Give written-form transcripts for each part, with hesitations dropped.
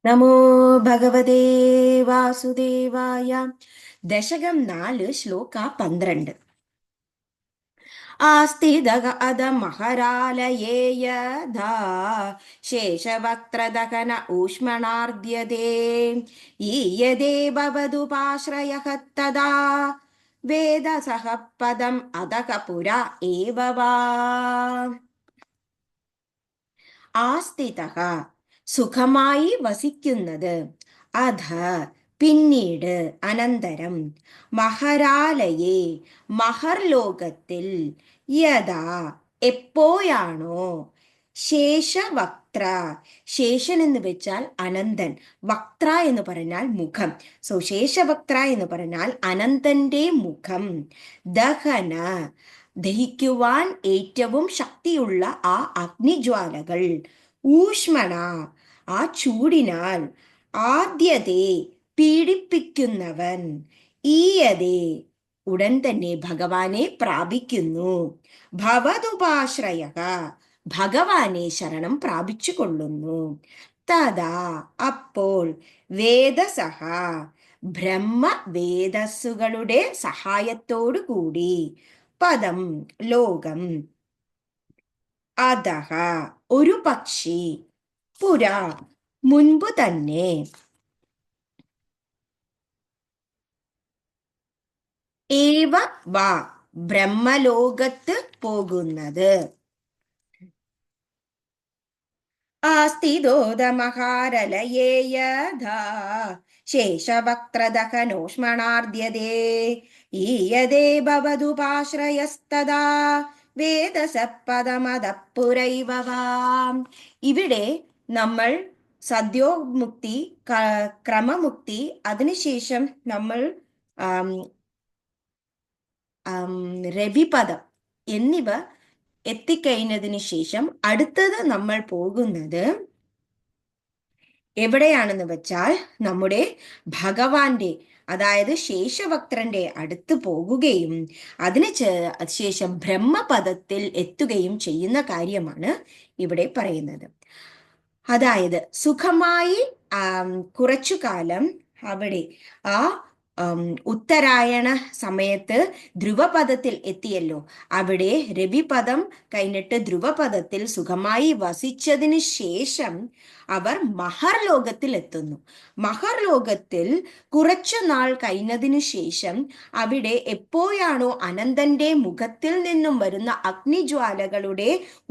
നമോ ഭഗവതേ വാസുദേവായ. ദശകം 4, ശ്ലോക 12. ആസ്തിദഗ അദ മഹരാലയേ യഥാ ശേഷവക്ത്രദഹന ഊഷ്മണാർദ്യതേ ഈയതേ ഭവതുപാശ്രയഃ തദാ വേദസഃ പദം അദക പുരാ ഏവ വാ. ആസ്ഥിതഃ സുഖമായി വസിക്കുന്നത്, അധ പിന്നീട് അനന്തരം, മഹരാലയെ മഹർലോകത്തിൽ, യഥാ എപ്പോഴാണോ, ശേഷവക്ത്ര ശേഷൻ എന്ന് വെച്ചാൽ അനന്തൻ, വക്ത്ര എന്ന് പറഞ്ഞാൽ മുഖം. ശേഷവക്ത്ര എന്ന് പറഞ്ഞാൽ അനന്തന്റെ മുഖം, ദഹന ദഹിക്കുവാൻ ഏറ്റവും ശക്തിയുള്ള ആ അഗ്നിജ്വാലകൾ, ഊഷ്മണ ആ ചൂടിനാൽ, ആദ്യത്തെ പീഡിപ്പിക്കുന്നവൻ, ഈയതേ ഉടൻ തന്നെ ഭഗവാനെ പ്രാപിക്കുന്നു, ഭവതുപാശ്രയ ഭഗവാനെ ശരണം പ്രാപിച്ചു കൊള്ളുന്നു, തഥാ അപ്പോൾ, വേദസഹ ബ്രഹ്മവേദസ്സുകളുടെ സഹായത്തോടു കൂടി, പദം ലോകം, അധഃ ഒരു പക്ഷി, പുരാ മുൻപ് തന്നെ, ഏവ വാ ബ്രഹ്മലോകത്ത് പോകുന്നത്. ആസ്തിദോദമഹാരലയേ യഥാ ശേഷവക്ത്രദഹനോഷ്മണാർദ്യതേ ഈയതേ ഭവതുപാശ്രയസ്തദാ വേദസപദമദപ്പുരൈവ വാം. ഇവിടെ നമ്മൾ സദ്യോമുക്തി, ക്രമമുക്തി, അതിനുശേഷം നമ്മൾ രവിപദം എന്നിവ എത്തിക്കഴിഞ്ഞതിന് ശേഷം അടുത്തത് നമ്മൾ പോകുന്നത് എവിടെയാണെന്ന് വെച്ചാൽ നമ്മുടെ ഭഗവാന്റെ, അതായത് ശേഷവക്ത്രന്റെ അടുത്ത് പോകുകയും അതിന് ശേഷം ബ്രഹ്മപദത്തിൽ എത്തുകയും ചെയ്യുന്ന കാര്യമാണ് ഇവിടെ പറയുന്നത്. അതായത് സുഖമായി കുറച്ചു കാലം അവിടെ ആ ഉത്തരായണ സമയത്ത് ധ്രുവപദത്തിൽ എത്തിയല്ലോ. അവിടെ രവിപദം കഴിഞ്ഞിട്ട് ധ്രുവപദത്തിൽ സുഖമായി വസിച്ചതിന് ശേഷം അവർ മഹർലോകത്തിൽ എത്തുന്നു. മഹർലോകത്തിൽ കുറച്ചു നാൾ കഴിഞ്ഞതിനു ശേഷം അവിടെ എപ്പോഴാണോ അനന്തന്റെ മുഖത്തിൽ നിന്നും വരുന്ന അഗ്നിജ്വാലകളുടെ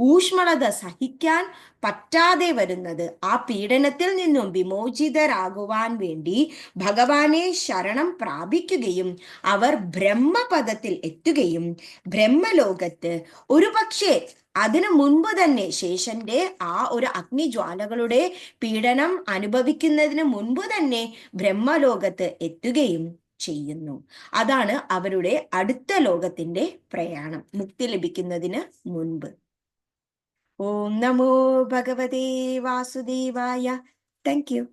ഊഷ്മളത സഹിക്കാൻ പറ്റാതെ വരുന്നത്, ആ പീഡനത്തിൽ നിന്നും വിമോചിതരാകുവാൻ വേണ്ടി ഭഗവാനെ ശരണം പ്രാപിക്കുകയും അവർ ബ്രഹ്മപദത്തിൽ എത്തുകയും ബ്രഹ്മലോകത്ത് ഒരുപക്ഷെ അതിനു മുൻപ് തന്നെ ശേഷന്റെ ആ ഒരു അഗ്നിജ്വാലകളുടെ പീഡനം അനുഭവിക്കുന്നതിന് മുൻപ് തന്നെ ബ്രഹ്മലോകത്ത് എത്തുകയും ചെയ്യുന്നു. അതാണ് അവരുടെ അടുത്ത ലോകത്തിന്റെ പ്രയാണം, മുക്തി ലഭിക്കുന്നതിന് മുൻപ്. ഓം നമോ ഭഗവതേ വാസുദേവായ. Thank you.